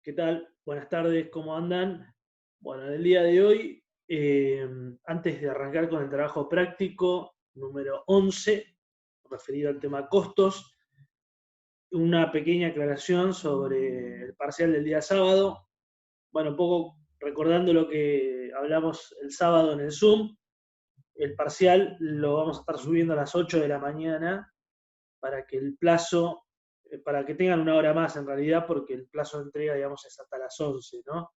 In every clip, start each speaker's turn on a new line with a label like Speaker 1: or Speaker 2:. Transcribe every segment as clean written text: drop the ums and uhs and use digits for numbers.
Speaker 1: ¿Qué tal? Buenas tardes, ¿cómo andan? Bueno, en el día de hoy, antes de arrancar con el trabajo práctico número 11, referido al tema costos, una pequeña aclaración sobre el parcial del día sábado. Bueno, un poco recordando lo que hablamos el sábado en el Zoom, el parcial lo vamos a estar subiendo a las 8 de la mañana para que el plazo, para que tengan una hora más en realidad, porque el plazo de entrega, digamos, es hasta las 11, ¿no?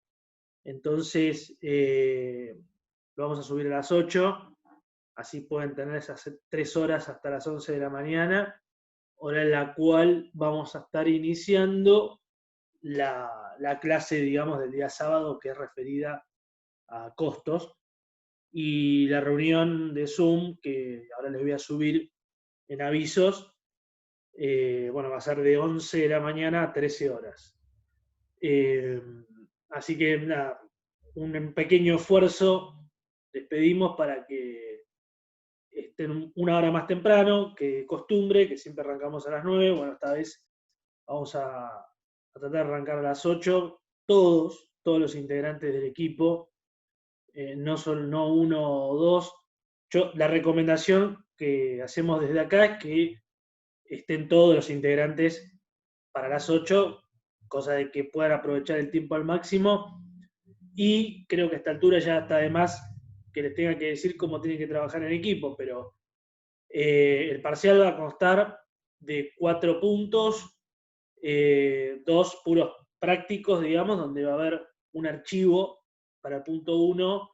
Speaker 1: Entonces, lo vamos a subir a las 8, así pueden tener esas 3 horas hasta las 11 de la mañana, hora en la cual vamos a estar iniciando la clase, digamos, del día sábado, que es referida a costos, y la reunión de Zoom, que ahora les voy a subir en avisos, bueno, va a ser de 11 de la mañana a 13 horas. Eh, Así que nada, un pequeño esfuerzo les pedimos para que estén una hora más temprano que costumbre, que siempre arrancamos a las 9. Bueno, esta vez vamos a tratar de arrancar a las 8. Todos los integrantes del equipo, no uno o dos. La recomendación que hacemos desde acá es que estén todos los integrantes para las 8, cosa de que puedan aprovechar el tiempo al máximo. Y creo que a esta altura ya está de más que les tenga que decir cómo tienen que trabajar en equipo, pero el parcial va a constar de 4 puntos, 2 puros prácticos, digamos, donde va a haber un archivo para el punto 1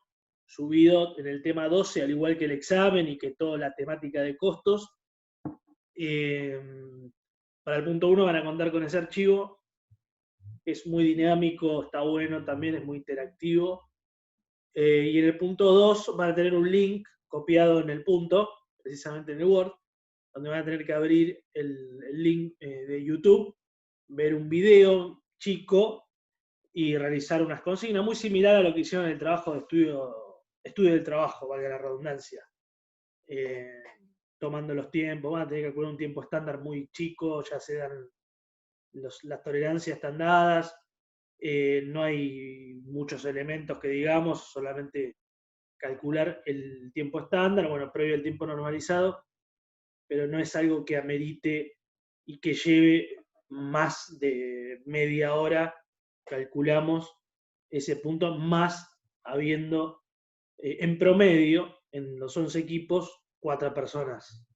Speaker 1: subido en el tema 12, al igual que el examen y que toda la temática de costos. Eh, para el punto 1 van a contar con ese archivo, es muy dinámico, está bueno también, es muy interactivo. Y en el punto 2 van a tener un link copiado en el punto, precisamente en el Word, donde van a tener que abrir el link de YouTube, ver un video chico y realizar unas consignas, muy similar a lo que hicieron en el trabajo de estudio del trabajo, valga la redundancia. Eh, Tomando los tiempos, van a tener que calcular un tiempo estándar muy chico, ya se dan las tolerancias están dadas, no hay muchos elementos que digamos, solamente calcular el tiempo estándar, bueno, previo al tiempo normalizado, pero no es algo que amerite y que lleve más de media hora, calculamos ese punto, más habiendo en promedio en los 11 equipos 4 personas.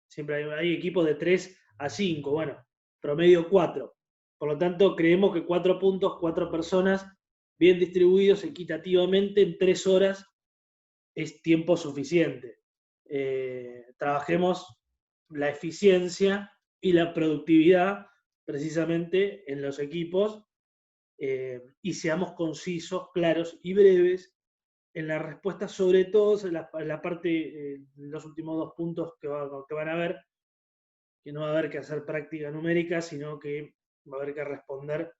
Speaker 1: Siempre hay equipos de 3 a 5, bueno, promedio 4. Por lo tanto, creemos que 4 puntos, 4 personas bien distribuidos equitativamente en 3 horas es tiempo suficiente. Trabajemos la eficiencia y la productividad precisamente en los equipos, y seamos concisos, claros y breves en la respuesta, sobre todo en la parte, los últimos 2 puntos que van a ver, que no va a haber que hacer práctica numérica, sino que va a haber que responder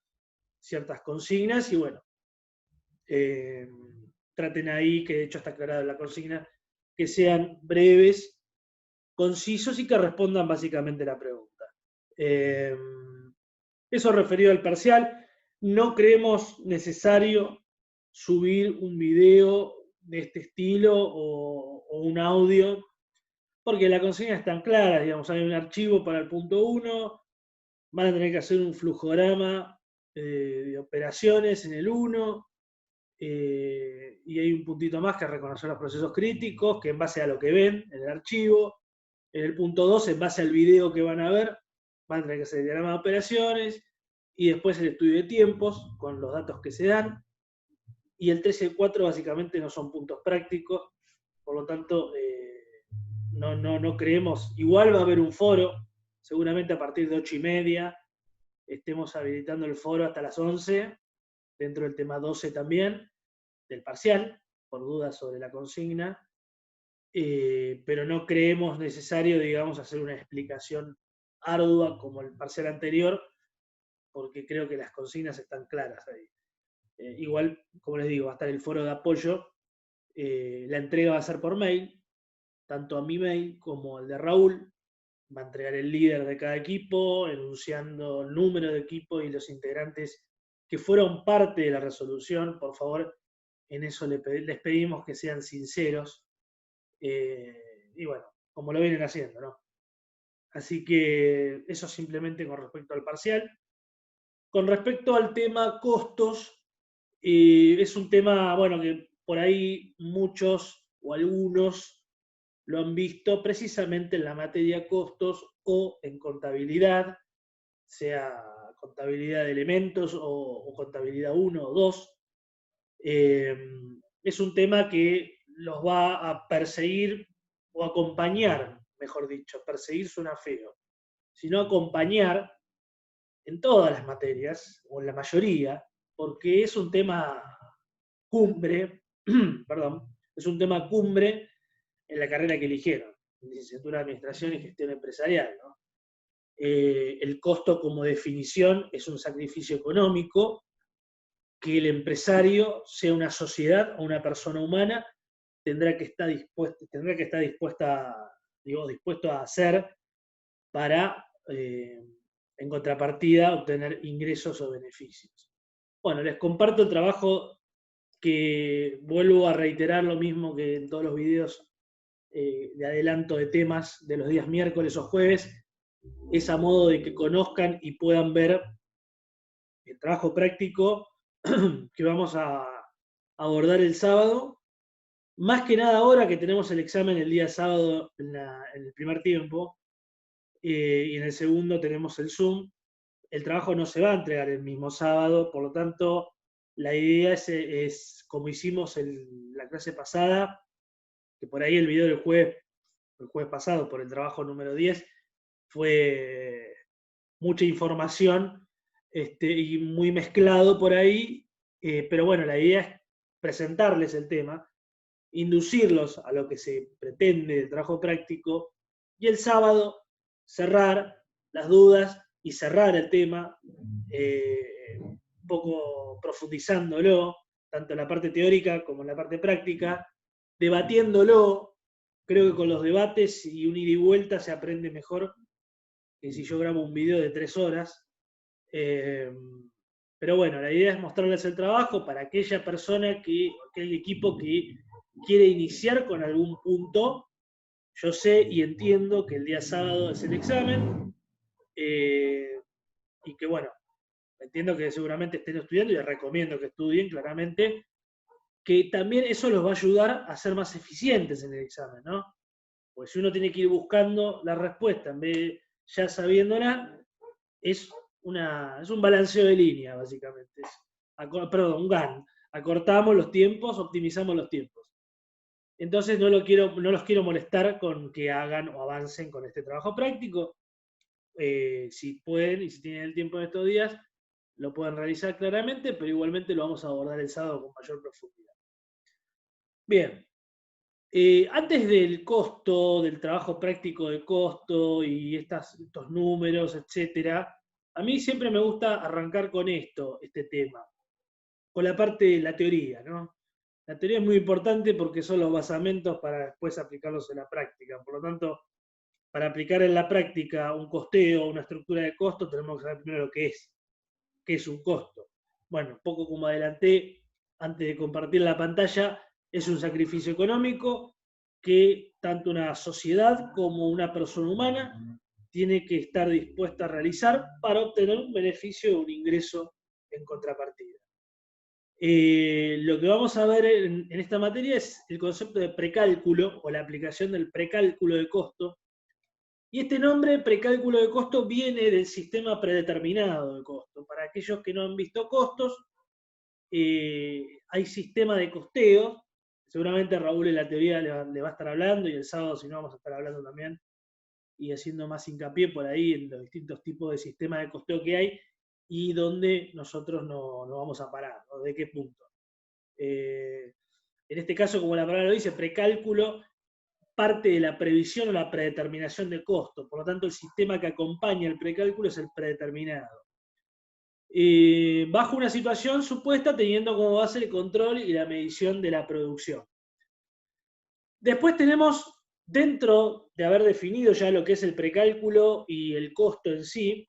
Speaker 1: ciertas consignas y bueno, eh, traten ahí, que de hecho está aclarada la consigna, que sean breves, concisos y que respondan básicamente la pregunta. Eh, Eso referido al parcial. No creemos necesario subir un video de este estilo o un audio, porque la consigna es tan clara, digamos, hay un archivo para el punto 1, van a tener que hacer un flujograma de operaciones en el 1, y hay un puntito más que reconocer los procesos críticos, que en base a lo que ven en el archivo, en el punto 2, en base al video que van a ver, van a tener que hacer el diagrama de operaciones, y después el estudio de tiempos, con los datos que se dan, y el 3 y el 4 básicamente no son puntos prácticos, por lo tanto, no creemos, igual va a haber un foro, seguramente a partir de 8:30, estemos habilitando el foro hasta las 11, dentro del tema 12 también, del parcial, por dudas sobre la consigna, pero no creemos necesario, digamos, hacer una explicación ardua como el parcial anterior, porque creo que las consignas están claras ahí. Igual, como les digo, va a estar el foro de apoyo, la entrega va a ser por mail, tanto a mi mail como al de Raúl, va a entregar el líder de cada equipo, enunciando el número de equipo y los integrantes que fueron parte de la resolución, por favor, en eso les pedimos que sean sinceros. Y bueno, como lo vienen haciendo, ¿no? Así que eso simplemente con respecto al parcial. Con respecto al tema costos, es un tema, bueno, que por ahí muchos o algunos lo han visto precisamente en la materia costos o en contabilidad, sea contabilidad de elementos o contabilidad 1 o 2. Es un tema que los va a perseguir o acompañar, mejor dicho, perseguir suena feo, sino acompañar en todas las materias, o en la mayoría, porque es un tema cumbre, perdón, es un tema cumbre en la carrera que eligieron, licenciatura de Administración y Gestión Empresarial, ¿no? El costo como definición es un sacrificio económico que el empresario, sea una sociedad o una persona humana, tendrá que estar dispuesto a hacer para, en contrapartida, obtener ingresos o beneficios. Bueno, les comparto el trabajo que vuelvo a reiterar lo mismo que en todos los videos de adelanto de temas de los días miércoles o jueves, es a modo de que conozcan y puedan ver el trabajo práctico que vamos a abordar el sábado. Más que nada ahora que tenemos el examen el día sábado en el primer tiempo y en el segundo tenemos el Zoom, el trabajo no se va a entregar el mismo sábado, por lo tanto, la idea es como hicimos la clase pasada, que por ahí el video del jueves pasado, por el trabajo número 10, fue mucha información y muy mezclado por ahí, pero bueno, la idea es presentarles el tema, inducirlos a lo que se pretende del trabajo práctico, y el sábado cerrar las dudas y cerrar el tema, un poco profundizándolo, tanto en la parte teórica como en la parte práctica, debatiéndolo. Creo que con los debates y un ida y vuelta se aprende mejor que si yo grabo un video de 3 horas. Pero bueno, la idea es mostrarles el trabajo para aquella persona, aquel equipo que quiere iniciar con algún punto. Yo sé y entiendo que el día sábado es el examen y que bueno, entiendo que seguramente estén estudiando y les recomiendo que estudien claramente, que también eso los va a ayudar a ser más eficientes en el examen, ¿no? Porque si uno tiene que ir buscando la respuesta en vez de ya sabiéndola, es un balanceo de línea, básicamente. Perdón, un GAN. Acortamos los tiempos, optimizamos los tiempos. Entonces no los quiero molestar con que hagan o avancen con este trabajo práctico. Si pueden y si tienen el tiempo en estos días, lo pueden realizar claramente, pero igualmente lo vamos a abordar el sábado con mayor profundidad. Bien. Antes del costo, del trabajo práctico de costo y estos números, etcétera, a mí siempre me gusta arrancar con este tema, con la parte de la teoría, ¿no? La teoría es muy importante porque son los basamentos para después aplicarlos en la práctica. Por lo tanto, para aplicar en la práctica un costeo, una estructura de costo, tenemos que saber primero qué es un costo. Bueno, un poco como adelanté antes de compartir la pantalla, es un sacrificio económico que tanto una sociedad como una persona humana tiene que estar dispuesta a realizar para obtener un beneficio o un ingreso en contrapartida. Lo que vamos a ver en esta materia es el concepto de precálculo o la aplicación del precálculo de costo. Y este nombre, precálculo de costo, viene del sistema predeterminado de costo. Para aquellos que no han visto costos, hay sistema de costeo. Seguramente Raúl en la teoría le va a estar hablando y el sábado, si no, vamos a estar hablando también y haciendo más hincapié por ahí en los distintos tipos de sistemas de costeo que hay y donde nosotros no vamos a parar, ¿no? ¿De qué punto? En este caso, como la palabra lo dice, precálculo parte de la previsión o la predeterminación de costo. Por lo tanto, el sistema que acompaña el precálculo es el predeterminado. Bajo una situación supuesta teniendo como base el control y la medición de la producción. Después tenemos, dentro de haber definido ya lo que es el precálculo y el costo en sí,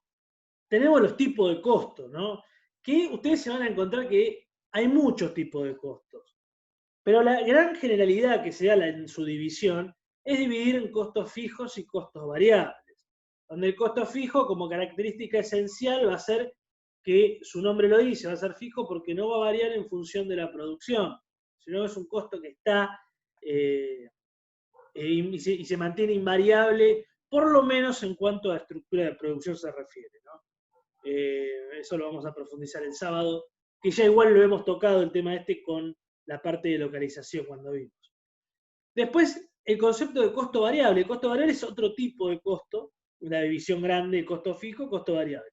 Speaker 1: tenemos los tipos de costo, ¿no? que ustedes se van a encontrar que hay muchos tipos de costos. Pero la gran generalidad que se da en su división es dividir en costos fijos y costos variables, donde el costo fijo como característica esencial va a ser que su nombre lo dice, va a ser fijo porque no va a variar en función de la producción, sino es un costo que está y se mantiene invariable, por lo menos en cuanto a estructura de producción se refiere, ¿no? Eso lo vamos a profundizar el sábado, que ya igual lo hemos tocado el tema este con la parte de localización cuando vimos. Después, el concepto de costo variable. El costo variable es otro tipo de costo, una división grande, costo fijo, costo variable.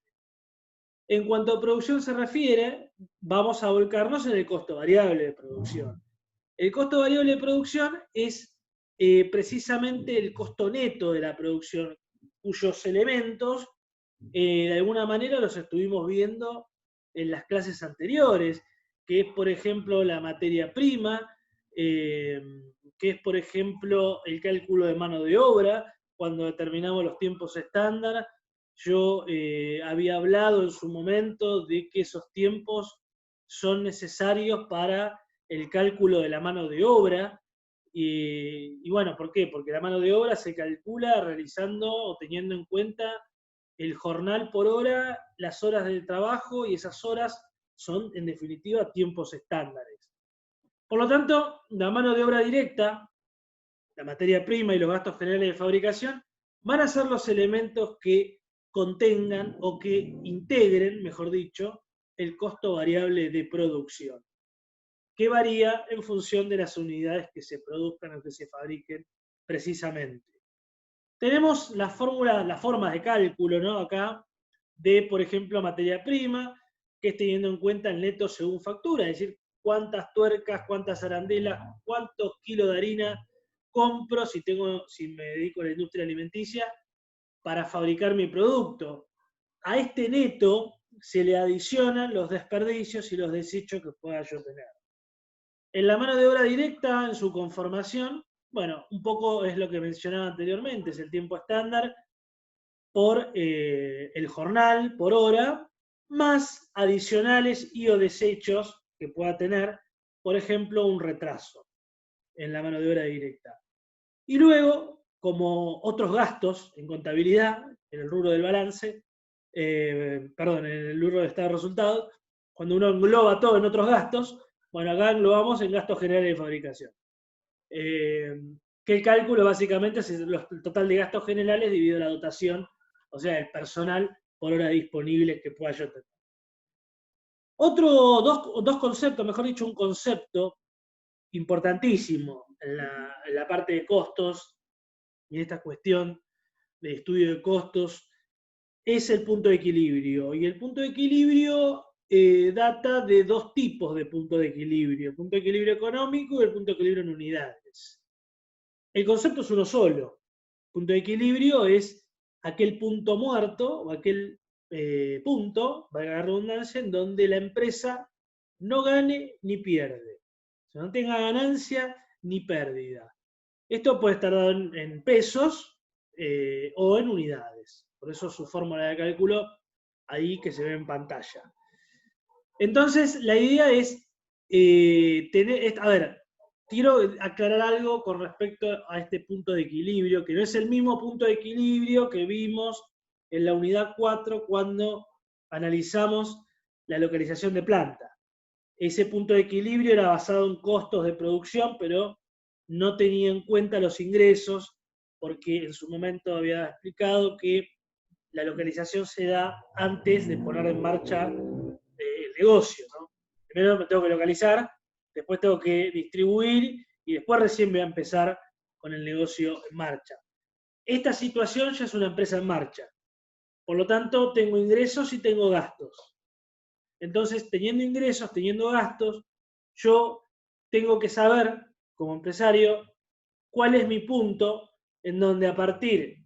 Speaker 1: En cuanto a producción se refiere, vamos a volcarnos en el costo variable de producción. El costo variable de producción es precisamente el costo neto de la producción, cuyos elementos de alguna manera los estuvimos viendo en las clases anteriores, que es, por ejemplo, la materia prima, que es, por ejemplo, el cálculo de mano de obra, cuando determinamos los tiempos estándar. Yo había hablado en su momento de que esos tiempos son necesarios para el cálculo de la mano de obra. Y bueno, ¿por qué? Porque la mano de obra se calcula realizando o teniendo en cuenta el jornal por hora, las horas de trabajo, y esas horas son, en definitiva, tiempos estándares. Por lo tanto, la mano de obra directa, la materia prima y los gastos generales de fabricación van a ser los elementos que contengan o que integren, mejor dicho, el costo variable de producción, que varía en función de las unidades que se produzcan o que se fabriquen precisamente. Tenemos las formas de cálculo, ¿no? Acá, de, por ejemplo, materia prima, que es teniendo en cuenta el neto según factura, es decir, cuántas tuercas, cuántas arandelas, cuántos kilos de harina compro si me dedico a la industria alimenticia para fabricar mi producto. A este neto se le adicionan los desperdicios y los desechos que pueda yo tener. En la mano de obra directa, en su conformación, bueno, un poco es lo que mencionaba anteriormente, es el tiempo estándar por el jornal, por hora, más adicionales y o desechos que pueda tener, por ejemplo, un retraso en la mano de obra directa. Y luego, como otros gastos en contabilidad, en el rubro del balance, perdón, en el rubro de estado de resultados, cuando uno engloba todo en otros gastos, bueno, acá englobamos en gastos generales de fabricación. Que el cálculo básicamente es el total de gastos generales dividido la dotación, o sea, el personal por hora disponible que pueda yo tener. Dos conceptos, mejor dicho, un concepto importantísimo en la parte de costos y en esta cuestión de estudio de costos es el punto de equilibrio. Y el punto de equilibrio data de dos tipos de punto de equilibrio: el punto de equilibrio económico y el punto de equilibrio en unidades. El concepto es uno solo. Punto de equilibrio es aquel punto muerto o aquel punto, valga la redundancia, en donde la empresa no gane ni pierde. O sea, no tenga ganancia ni pérdida. Esto puede estar dado en pesos o en unidades. Por eso su fórmula de cálculo ahí que se ve en pantalla. Entonces, la idea es a ver, quiero aclarar algo con respecto a este punto de equilibrio, que no es el mismo punto de equilibrio que vimos en la unidad 4 cuando analizamos la localización de planta. Ese punto de equilibrio era basado en costos de producción, pero no tenía en cuenta los ingresos, porque en su momento había explicado que la localización se da antes de poner en marcha el negocio, ¿no? Primero me tengo que localizar, después tengo que distribuir y después recién voy a empezar con el negocio en marcha. Esta situación ya es una empresa en marcha. Por lo tanto, tengo ingresos y tengo gastos. Entonces, teniendo ingresos, teniendo gastos, yo tengo que saber, como empresario, cuál es mi punto en donde a partir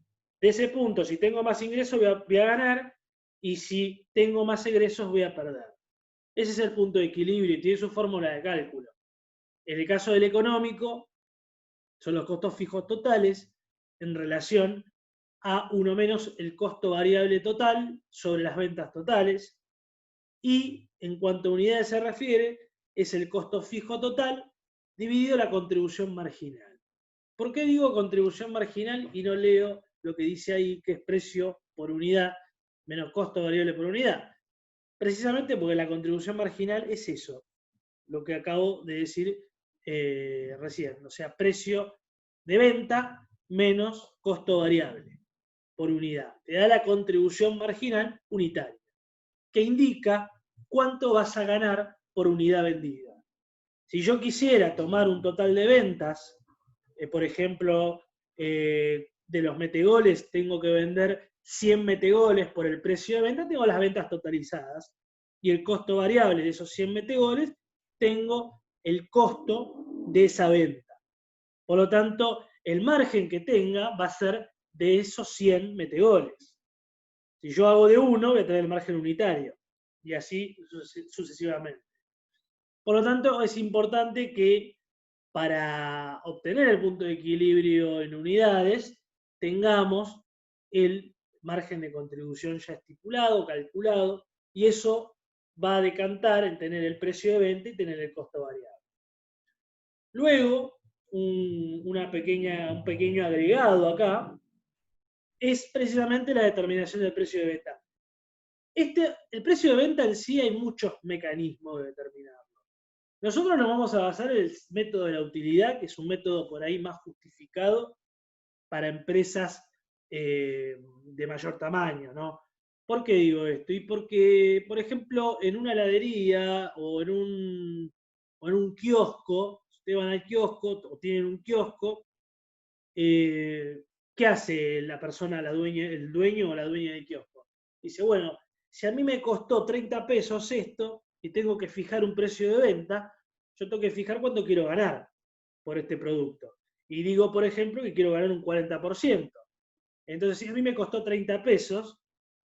Speaker 1: de ese punto, si tengo más ingresos, voy a ganar, y si tengo más egresos, voy a perder. Ese es el punto de equilibrio y tiene su fórmula de cálculo. En el caso del económico, son los costos fijos totales en relación a 1 menos el costo variable total sobre las ventas totales, y en cuanto a unidades se refiere, es el costo fijo total dividido la contribución marginal. ¿Por qué digo contribución marginal y no leo lo que dice ahí, que es precio por unidad menos costo variable por unidad? Precisamente porque la contribución marginal es eso, lo que acabo de decir recién, o sea, precio de venta menos costo variable por unidad. Te da la contribución marginal unitaria, que indica cuánto vas a ganar por unidad vendida. Si yo quisiera tomar un total de ventas, por ejemplo, de los metegoles tengo que vender 100 metegoles por el precio de venta, tengo las ventas totalizadas. Y el costo variable de esos 100 metegoles, tengo el costo de esa venta. Por lo tanto, el margen que tenga va a ser de esos 100 metegoles. Si yo hago de 1, voy a tener el margen unitario. Y así sucesivamente. Por lo tanto, es importante que para obtener el punto de equilibrio en unidades, tengamos el margen de contribución ya estipulado, calculado, y eso va a decantar en tener el precio de venta y tener el costo variable. Luego, un pequeño agregado acá, es precisamente la determinación del precio de venta. El precio de venta en sí hay muchos mecanismos de determinarlo. Nosotros nos vamos a basar en el método de la utilidad, que es un método por ahí más justificado para empresas de mayor tamaño, ¿no? ¿Por qué digo esto? Y porque, por ejemplo, en una heladería o en un kiosco, si ustedes van al kiosco o tienen un kiosco, ¿qué hace la persona, el dueño o la dueña del kiosco? Dice, bueno, si a mí me costó 30 pesos esto y tengo que fijar un precio de venta, yo tengo que fijar cuánto quiero ganar por este producto. Y digo, por ejemplo, que quiero ganar un 40%. Entonces, si a mí me costó 30 pesos,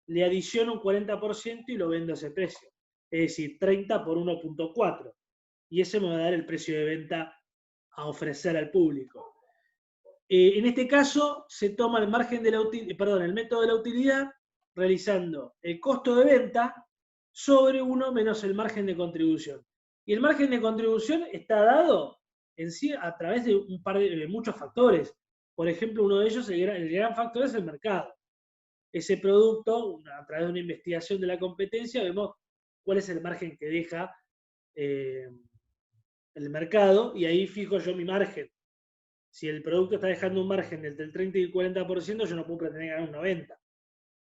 Speaker 1: le adiciono un 40% y lo vendo a ese precio. Es decir, 30 por 1.4. Y ese me va a dar el precio de venta a ofrecer al público. En este caso, se toma el margen de el método de la utilidad, realizando el costo de venta sobre 1 menos el margen de contribución. Y el margen de contribución está dado en sí a través de muchos factores. Por ejemplo, uno de ellos, el gran factor es el mercado. Ese producto, a través de una investigación de la competencia, vemos cuál es el margen que deja el mercado y ahí fijo yo mi margen. Si el producto está dejando un margen entre el 30 y el 40%, yo no puedo pretender ganar un 90%.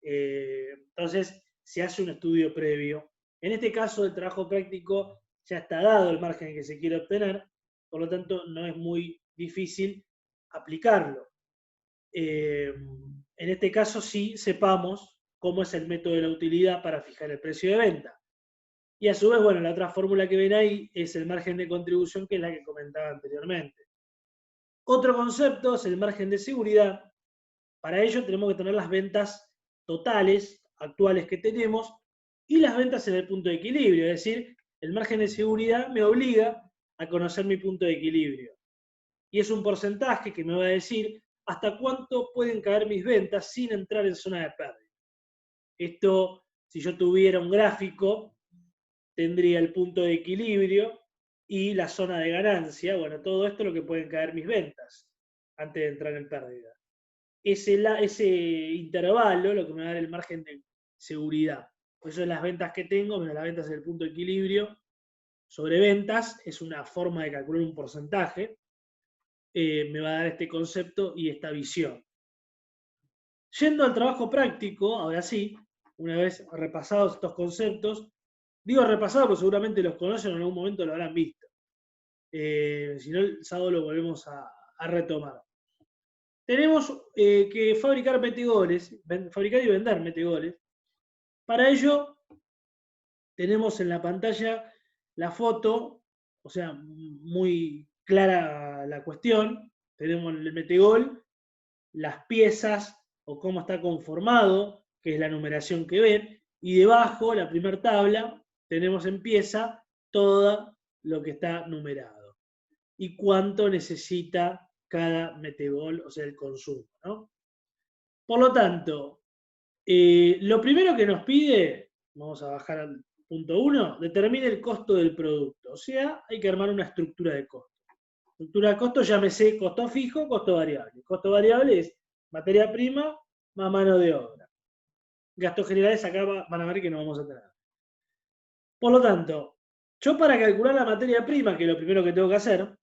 Speaker 1: Entonces, se hace un estudio previo. En este caso, el trabajo práctico ya está dado el margen que se quiere obtener, por lo tanto, no es muy difícil aplicarlo. En este caso, sí sepamos cómo es el método de la utilidad para fijar el precio de venta. Y a su vez, bueno, la otra fórmula que ven ahí es el margen de contribución, que es la que comentaba anteriormente. Otro concepto es el margen de seguridad. Para ello tenemos que tener las ventas totales actuales que tenemos y las ventas en el punto de equilibrio. Es decir, el margen de seguridad me obliga a conocer mi punto de equilibrio. Y es un porcentaje que me va a decir hasta cuánto pueden caer mis ventas sin entrar en zona de pérdida. Esto, si yo tuviera un gráfico, tendría el punto de equilibrio y la zona de ganancia. Bueno, todo esto es lo que pueden caer mis ventas antes de entrar en pérdida. Ese intervalo lo que me va a dar el margen de seguridad. Por eso las ventas que tengo, menos las ventas en el punto de equilibrio, sobre ventas, es una forma de calcular un porcentaje, me va a dar este concepto y esta visión. Yendo al trabajo práctico, ahora sí, una vez repasados estos conceptos, digo repasados porque seguramente los conocen o en algún momento lo habrán visto. Si no, el sábado lo volvemos a retomar. Tenemos que fabricar metegoles, fabricar y vender metegoles. Para ello, tenemos en la pantalla la foto, o sea, muy clara la cuestión. Tenemos el metegol, las piezas o cómo está conformado, que es la numeración que ven, y debajo, la primera tabla, tenemos en pieza todo lo que está numerado y cuánto necesita cada metegol, o sea, el consumo, ¿no? Por lo tanto, lo primero que nos pide, vamos a bajar punto 1, determine el costo del producto. O sea, hay que armar una estructura de costo. Estructura de costo, llámese costo fijo, costo variable. Costo variable es materia prima más mano de obra. Gastos generales acá van a ver que no vamos a tener. Por lo tanto, yo para calcular la materia prima, que es lo primero que tengo que hacer,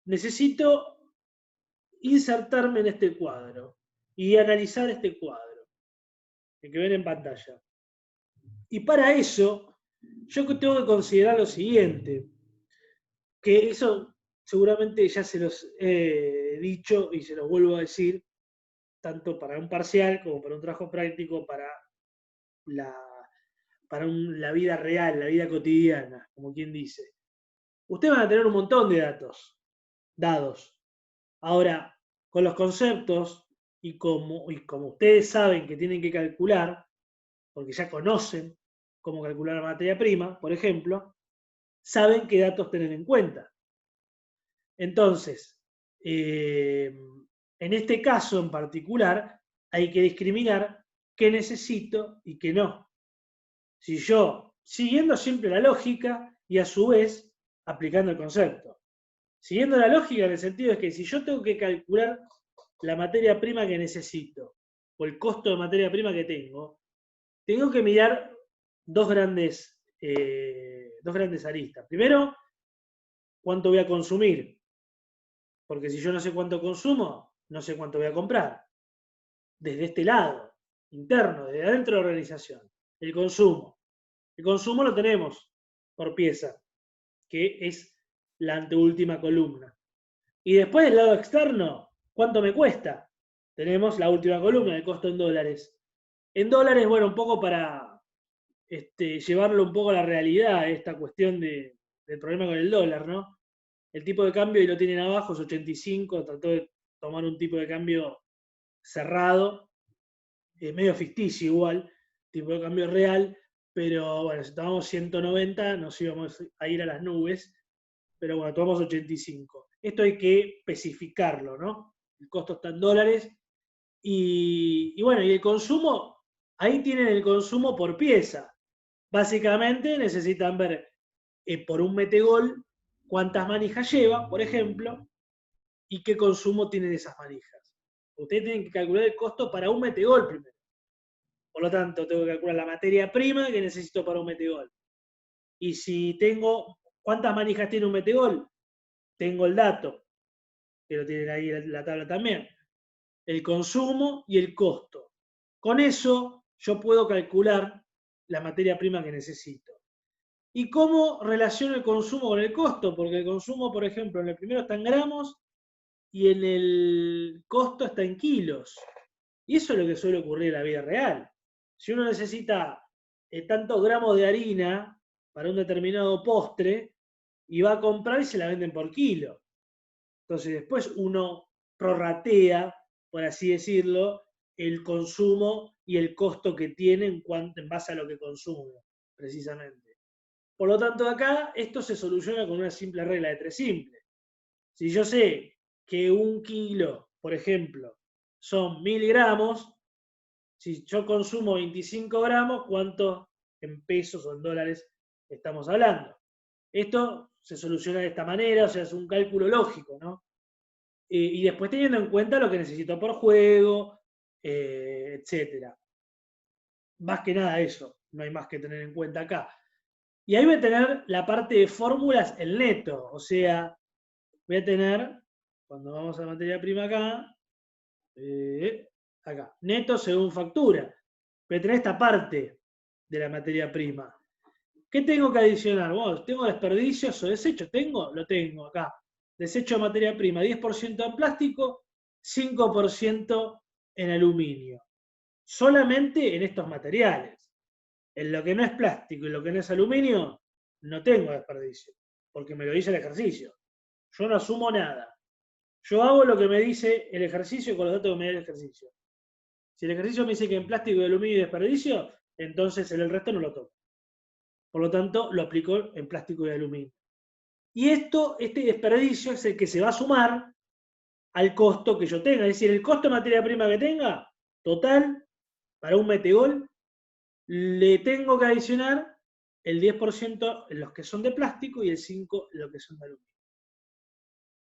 Speaker 1: necesito insertarme en este cuadro y analizar este cuadro, el que ven en pantalla. Y para eso, yo tengo que considerar lo siguiente, que eso seguramente ya se los he dicho y se los vuelvo a decir, tanto para un parcial como para un trabajo práctico, para la vida real, la vida cotidiana, como quien dice. Ustedes van a tener un montón de dados. Ahora, con los conceptos y como ustedes saben que tienen que calcular, porque ya conocen cómo calcular la materia prima, por ejemplo, saben qué datos tener en cuenta. Entonces, en este caso en particular, hay que discriminar qué necesito y qué no. Si yo, siguiendo siempre la lógica y a su vez aplicando el concepto. Siguiendo la lógica en el sentido es que si yo tengo que calcular la materia prima que necesito o el costo de materia prima que tengo que mirar dos grandes aristas. Primero, cuánto voy a consumir. Porque si yo no sé cuánto consumo, no sé cuánto voy a comprar. Desde este lado, interno, desde adentro de la organización. El consumo. El consumo lo tenemos por pieza, que es la anteúltima columna. Y después del lado externo, ¿cuánto me cuesta? Tenemos la última columna, el costo en dólares. En dólares, bueno, un poco para llevarlo un poco a la realidad, esta cuestión del problema con el dólar, ¿no? El tipo de cambio, y lo tienen abajo, es 85, trató de tomar un tipo de cambio cerrado, medio ficticio igual, tipo de cambio real, pero bueno, si tomamos 190 nos íbamos a ir a las nubes, pero bueno, tomamos 85. Esto hay que especificarlo, ¿no? El costo está en dólares y bueno, y el consumo, ahí tienen el consumo por pieza. Básicamente necesitan ver por un metegol cuántas manijas lleva, por ejemplo, y qué consumo tienen esas manijas. Ustedes tienen que calcular el costo para un metegol primero. Por lo tanto, tengo que calcular la materia prima que necesito para un metegol. Y si tengo, ¿cuántas manijas tiene un metegol? Tengo el dato, que lo tienen ahí en la tabla también. El consumo y el costo. Con eso yo puedo calcular la materia prima que necesito. ¿Y cómo relaciono el consumo con el costo? Porque el consumo, por ejemplo, en el primero está en gramos y en el costo está en kilos. Y eso es lo que suele ocurrir en la vida real. Si uno necesita tantos gramos de harina para un determinado postre, y va a comprar y se la venden por kilo. Entonces después uno prorratea, por así decirlo, el consumo y el costo que tiene en base a lo que consume, precisamente. Por lo tanto, acá esto se soluciona con una simple regla de 3 simple. Si yo sé que un kilo, por ejemplo, son 1000 gramos, si yo consumo 25 gramos, ¿cuánto en pesos o en dólares estamos hablando? Esto se soluciona de esta manera, o sea, es un cálculo lógico, ¿no? Y después teniendo en cuenta lo que necesito por juego, etcétera. Más que nada eso, no hay más que tener en cuenta acá. Y ahí voy a tener la parte de fórmulas, el neto, o sea, voy a tener, cuando vamos a la materia prima acá, acá, neto según factura. Voy a tener esta parte de la materia prima. ¿Qué tengo que adicionar? Bueno, ¿tengo desperdicios o desechos? Lo tengo acá. Desecho de materia prima, 10% en plástico, 5% en aluminio. Solamente en estos materiales. En lo que no es plástico y lo que no es aluminio, no tengo desperdicio, porque me lo dice el ejercicio. Yo no asumo nada. Yo hago lo que me dice el ejercicio con los datos que me da el ejercicio. Si el ejercicio me dice que en plástico y aluminio hay desperdicio, entonces el resto no lo toco. Por lo tanto, lo aplico en plástico y aluminio. Y este desperdicio es el que se va a sumar al costo que yo tenga. Es decir, el costo de materia prima que tenga, total, para un metegol, le tengo que adicionar el 10% en los que son de plástico y el 5% en los que son de aluminio.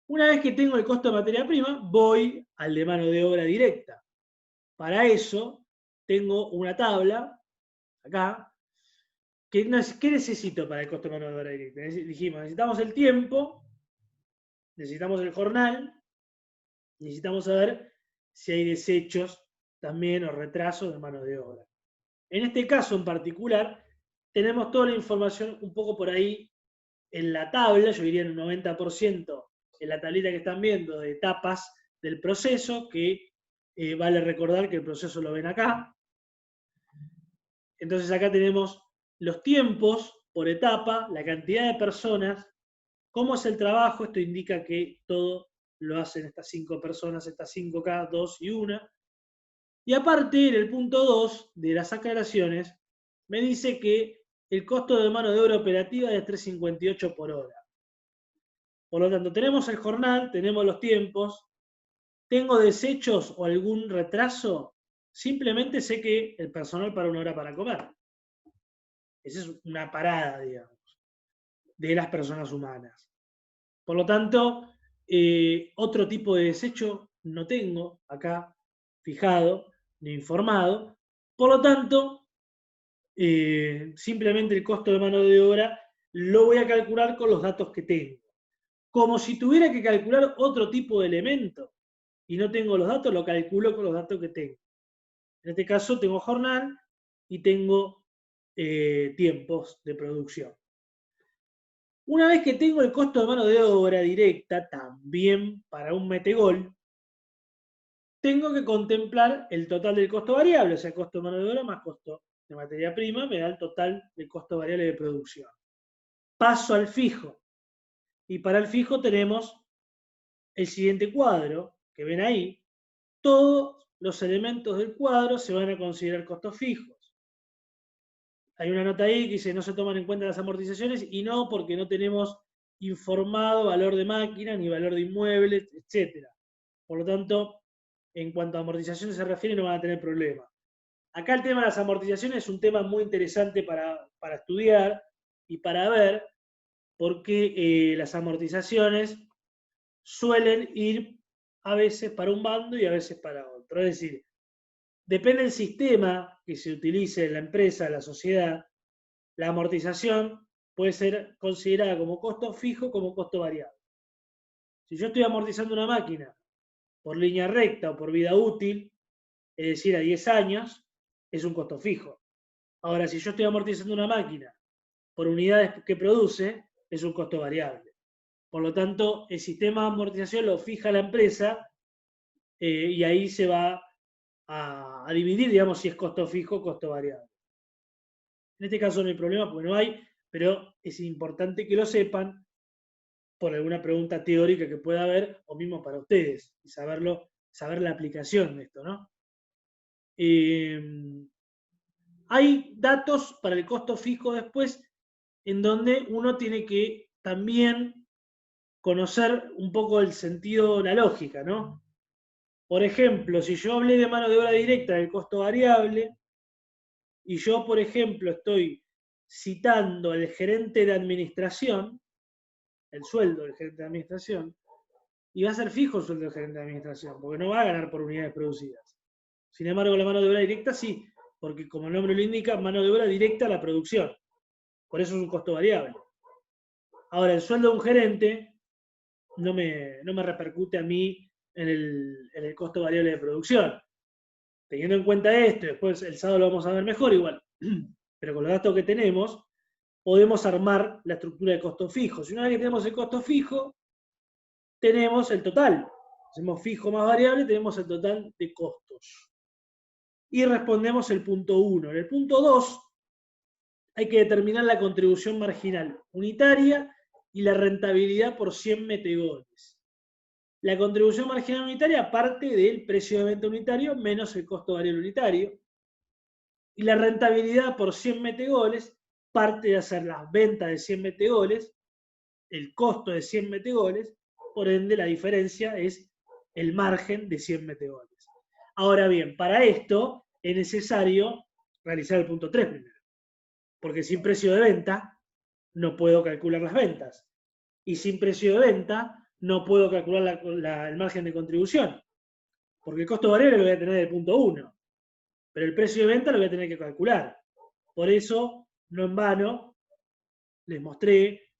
Speaker 1: Una vez que tengo el costo de materia prima, voy al de mano de obra directa. Para eso tengo una tabla, acá, ¿qué necesito para el costo de mano de obra directa? Dijimos, necesitamos el tiempo, necesitamos el jornal, necesitamos saber si hay desechos también o retrasos de mano de obra. En este caso en particular, tenemos toda la información un poco por ahí en la tabla, yo diría en un 90% en la tablita que están viendo de etapas del proceso, que vale recordar que el proceso lo ven acá. Entonces acá tenemos los tiempos por etapa, la cantidad de personas, cómo es el trabajo, esto indica que todo lo hacen estas 5 personas, estas 5 acá, 2 y 1. Y aparte, en el punto 2 de las aclaraciones, me dice que el costo de mano de obra operativa es de 3,58 por hora. Por lo tanto, tenemos el jornal, tenemos los tiempos, tengo desechos o algún retraso, simplemente sé que el personal para 1 hora para comer. Esa es una parada, digamos, de las personas humanas. Por lo tanto, otro tipo de desecho no tengo acá fijado ni informado. Por lo tanto, simplemente el costo de mano de obra lo voy a calcular con los datos que tengo. Como si tuviera que calcular otro tipo de elemento y no tengo los datos, lo calculo con los datos que tengo. En este caso tengo jornal y tengo tiempos de producción. Una vez que tengo el costo de mano de obra directa, también para un metegol, tengo que contemplar el total del costo variable, o sea, costo de mano de obra más costo de materia prima, me da el total del costo variable de producción. Paso al fijo. Y para el fijo tenemos el siguiente cuadro, que ven ahí. Todos los elementos del cuadro se van a considerar costos fijos. Hay una nota ahí que dice no se toman en cuenta las amortizaciones y no porque no tenemos informado valor de máquina ni valor de inmuebles, etc. Por lo tanto, en cuanto a amortizaciones se refiere, no van a tener problema. Acá el tema de las amortizaciones es un tema muy interesante para estudiar y para ver por qué las amortizaciones suelen ir a veces para un bando y a veces para otro. Es decir, depende del sistema que se utilice en la empresa, en la sociedad, la amortización puede ser considerada como costo fijo como costo variable. Si yo estoy amortizando una máquina por línea recta o por vida útil, es decir, a 10 años, es un costo fijo. Ahora, si yo estoy amortizando una máquina por unidades que produce, es un costo variable. Por lo tanto, el sistema de amortización lo fija la empresa y ahí se va a dividir, digamos, si es costo fijo o costo variable. En este caso no hay problema porque no hay, pero es importante que lo sepan por alguna pregunta teórica que pueda haber, o mismo para ustedes, y saber la aplicación de esto, ¿no? Hay datos para el costo fijo después, en donde uno tiene que también conocer un poco el sentido, la lógica, ¿no? Por ejemplo, si yo hablé de mano de obra directa del costo variable, y yo, por ejemplo, estoy citando al gerente de administración, el sueldo del gerente de administración, y va a ser fijo el sueldo del gerente de administración, porque no va a ganar por unidades producidas. Sin embargo, la mano de obra directa sí, porque como el nombre lo indica, mano de obra directa a la producción. Por eso es un costo variable. Ahora, el sueldo de un gerente no me repercute a mí en el costo variable de producción. Teniendo en cuenta esto, después el sábado lo vamos a ver mejor igual, pero con los datos que tenemos, podemos armar la estructura de costos fijos. Y una vez que tenemos el costo fijo, tenemos el total. Hacemos fijo más variable, tenemos el total de costos. Y respondemos el punto 1. En el punto 2 hay que determinar la contribución marginal unitaria y la rentabilidad por 100 metegoles. La contribución marginal unitaria parte del precio de venta unitario menos el costo variable unitario. Y la rentabilidad por 100 metegoles parte de hacer las ventas de 100 metegoles, el costo de 100 metegoles, por ende la diferencia es el margen de 100 metegoles. Ahora bien, para esto es necesario realizar el punto 3 primero. porque sin precio de venta no puedo calcular las ventas. Y sin precio de venta no puedo calcular el margen de contribución, porque el costo variable lo voy a tener del punto 1, pero el precio de venta lo voy a tener que calcular. Por eso, no en vano, les mostré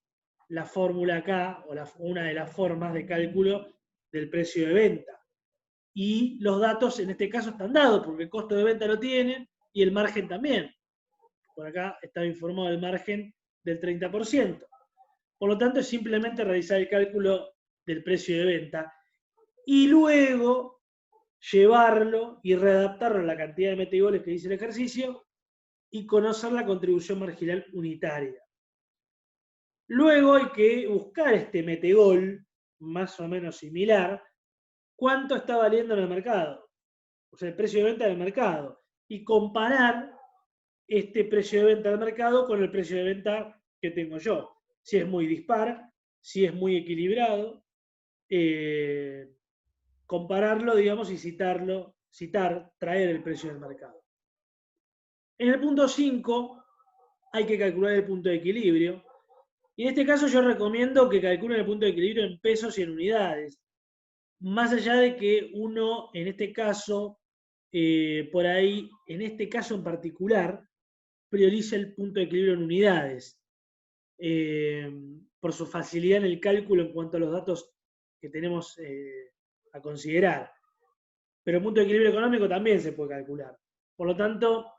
Speaker 1: la fórmula acá, o una de las formas de cálculo del precio de venta. Y los datos en este caso están dados, porque el costo de venta lo tienen y el margen también. Por acá estaba informado del margen del 30%. Por lo tanto, es simplemente realizar el cálculo del precio de venta y luego llevarlo y readaptarlo a la cantidad de metigoles que dice el ejercicio y conocer la contribución marginal unitaria. Luego hay que buscar este metegol, más o menos similar, cuánto está valiendo en el mercado, o sea, el precio de venta del mercado, y comparar este precio de venta del mercado con el precio de venta que tengo yo. Si es muy dispar, si es muy equilibrado, compararlo, digamos, y traer el precio del mercado. En el punto 5 hay que calcular el punto de equilibrio. Y en este caso yo recomiendo que calculen el punto de equilibrio en pesos y en unidades. Más allá de que uno, en este caso, por ahí, en este caso en particular, prioriza el punto de equilibrio en unidades. Por su facilidad en el cálculo en cuanto a los datos que tenemos a considerar. Pero el punto de equilibrio económico también se puede calcular. Por lo tanto,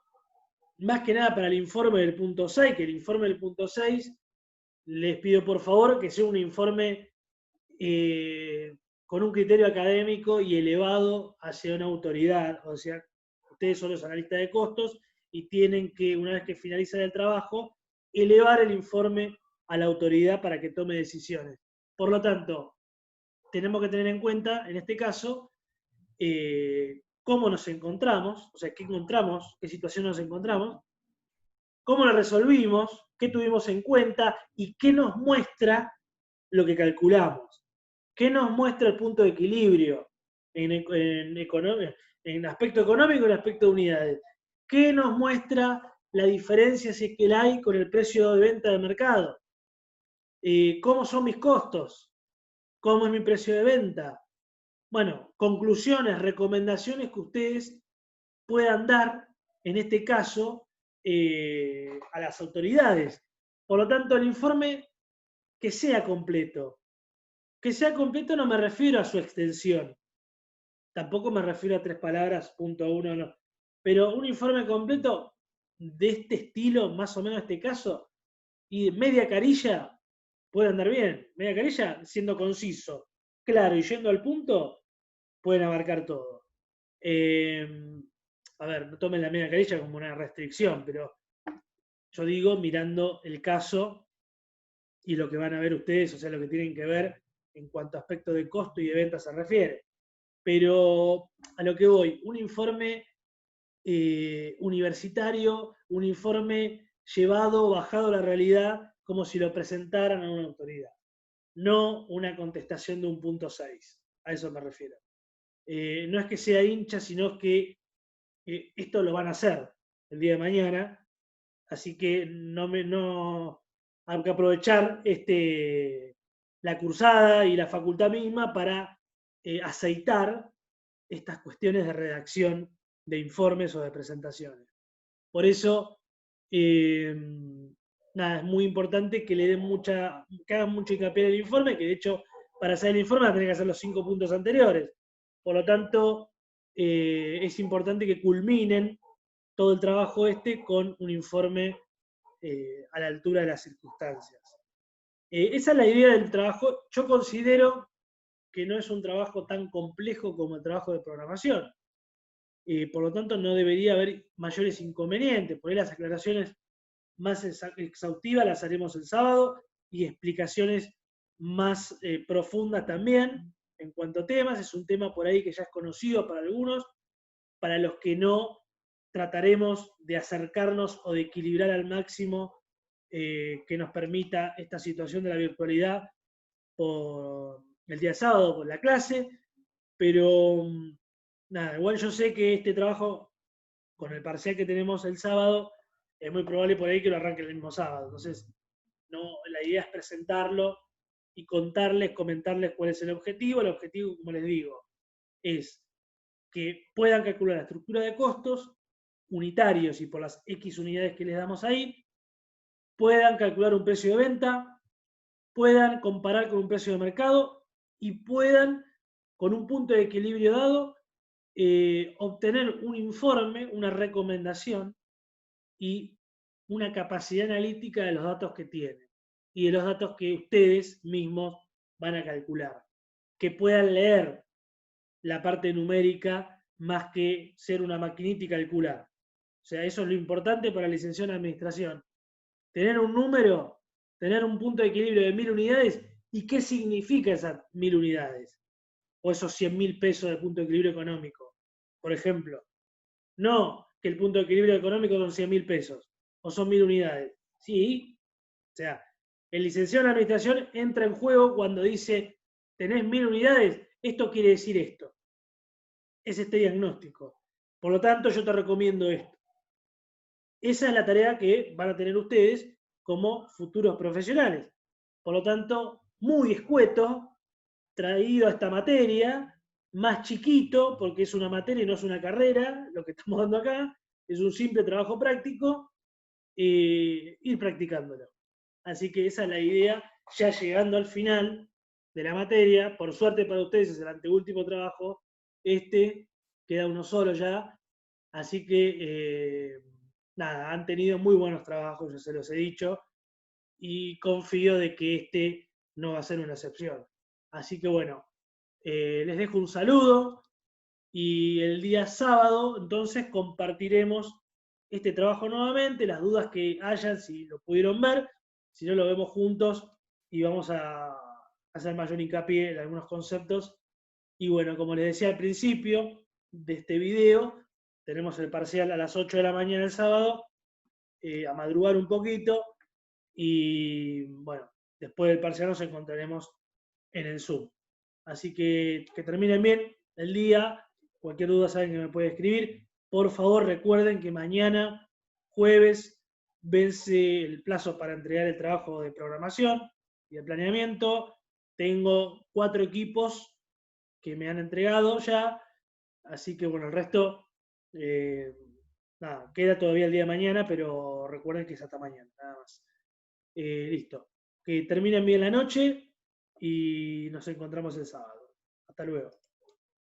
Speaker 1: más que nada para el informe del punto 6, que el informe del punto 6, les pido por favor que sea un informe con un criterio académico y elevado hacia una autoridad. O sea, ustedes son los analistas de costos y tienen que, una vez que finalizan el trabajo, elevar el informe a la autoridad para que tome decisiones. Por lo tanto, tenemos que tener en cuenta, en este caso, cómo nos encontramos, o sea, qué encontramos, qué situación nos encontramos, cómo la resolvimos, qué tuvimos en cuenta y qué nos muestra lo que calculamos. ¿Qué nos muestra el punto de equilibrio en aspecto económico y en aspecto de unidades? ¿Qué nos muestra la diferencia, si es que la hay, con el precio de venta del mercado? ¿Cómo son mis costos? ¿Cómo es mi precio de venta? Bueno, conclusiones, recomendaciones que ustedes puedan dar, en este caso, a las autoridades. Por lo tanto, el informe que sea completo. Que sea completo no me refiero a su extensión. Tampoco me refiero a 3 palabras, punto 1, no. Pero un informe completo de este estilo, más o menos este caso, y media carilla, puede andar bien. Media carilla, siendo conciso, claro y yendo al punto, pueden abarcar todo. A ver, no tomen la media carilla como una restricción, pero yo digo mirando el caso y lo que van a ver ustedes, o sea, lo que tienen que ver en cuanto a aspecto de costo y de venta se refiere. Pero a lo que voy, un informe universitario, un informe llevado, bajado a la realidad, como si lo presentaran a una autoridad. No una contestación de un punto 6. A eso me refiero. No es que sea hincha, sino que esto lo van a hacer el día de mañana. Así que hay que aprovechar la cursada y la facultad misma para aceitar estas cuestiones de redacción de informes o de presentaciones. Por eso, nada, es muy importante que le den que hagan mucho hincapié en el informe, que de hecho, para hacer el informe van a tener que hacer los 5 puntos anteriores. Por lo tanto, es importante que culminen todo el trabajo con un informe a la altura de las circunstancias. Esa es la idea del trabajo. Yo considero que no es un trabajo tan complejo como el trabajo de programación. Por lo tanto, no debería haber mayores inconvenientes. Por ahí las aclaraciones más exhaustivas las haremos el sábado y explicaciones más profundas también en cuanto a temas. Es un tema por ahí que ya es conocido para algunos, para los que no, trataremos de acercarnos o de equilibrar al máximo que nos permita esta situación de la virtualidad por el día sábado, por la clase, pero nada, igual yo sé que este trabajo, con el parcial que tenemos el sábado, es muy probable por ahí que lo arranque el mismo sábado. Entonces, no, la idea es presentarlo y contarles, comentarles cuál es el objetivo. El objetivo, como les digo, es que puedan calcular la estructura de costos unitarios y por las X unidades que les damos ahí, puedan calcular un precio de venta, puedan comparar con un precio de mercado y puedan, con un punto de equilibrio dado, obtener un informe, una recomendación y una capacidad analítica de los datos que tienen y de los datos que ustedes mismos van a calcular. Que puedan leer la parte numérica más que ser una maquinita y calcular. O sea, eso es lo importante para la licenciatura en administración. Tener un número, tener un punto de equilibrio de 1000 unidades y qué significa esas 1000 unidades o esos 100.000 pesos de punto de equilibrio económico. Por ejemplo, no que el punto de equilibrio económico son 100.000 pesos o son 1000 unidades. Sí, o sea, el licenciado en administración entra en juego cuando dice, tenés 1000 unidades, esto quiere decir esto. Es este diagnóstico. Por lo tanto, yo te recomiendo esto. Esa es la tarea que van a tener ustedes como futuros profesionales. Por lo tanto, muy escueto, traído a esta materia, más chiquito, porque es una materia y no es una carrera, lo que estamos dando acá, es un simple trabajo práctico, ir practicándolo. Así que esa es la idea, ya llegando al final de la materia, por suerte para ustedes es el anteúltimo trabajo, queda uno solo ya, así que nada, han tenido muy buenos trabajos, ya se los he dicho, y confío de que este no va a ser una excepción. Así que bueno, les dejo un saludo y el día sábado entonces compartiremos este trabajo nuevamente, las dudas que hayan, si lo pudieron ver, si no lo vemos juntos y vamos a hacer mayor hincapié en algunos conceptos. Y bueno, como les decía al principio de este video, tenemos el parcial a las 8 de la mañana el sábado, a madrugar un poquito y bueno, después del parcial nos encontraremos en el Zoom. Así que terminen bien el día. Cualquier duda saben que me puede escribir. Por favor, recuerden que mañana, jueves, vence el plazo para entregar el trabajo de programación y de planeamiento. Tengo 4 equipos que me han entregado ya. Así que bueno, el resto, nada, queda todavía el día de mañana, pero recuerden que es hasta mañana, nada más. Listo. Que terminen bien la noche y nos encontramos el sábado. Hasta luego.